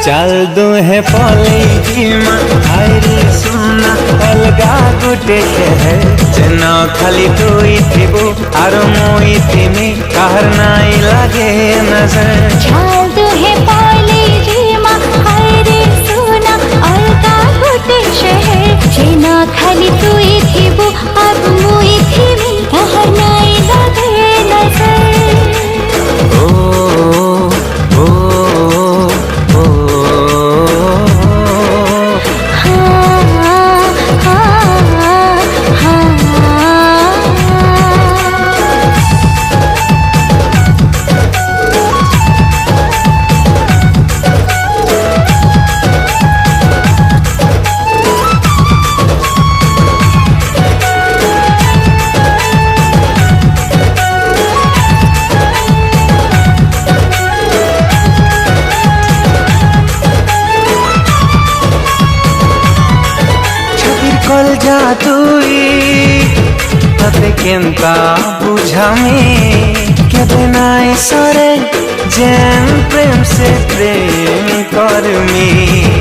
चाल दुहे पलैमा आइरे सुना अलगा गुटे शहर जेन खाली तुई थिबु आर मुई थिमि काहर नाई लागे नजर। चाल दुहे पलैमा आइरे सुना अलगा गुटे शहर जेन खाली तुई थिबु आर मुई थिमि काहर नाई लागे नजर। कल जा तुई तते केंता बुझामी केबे नाई सरे जेन प्रेम से प्रेम करमी।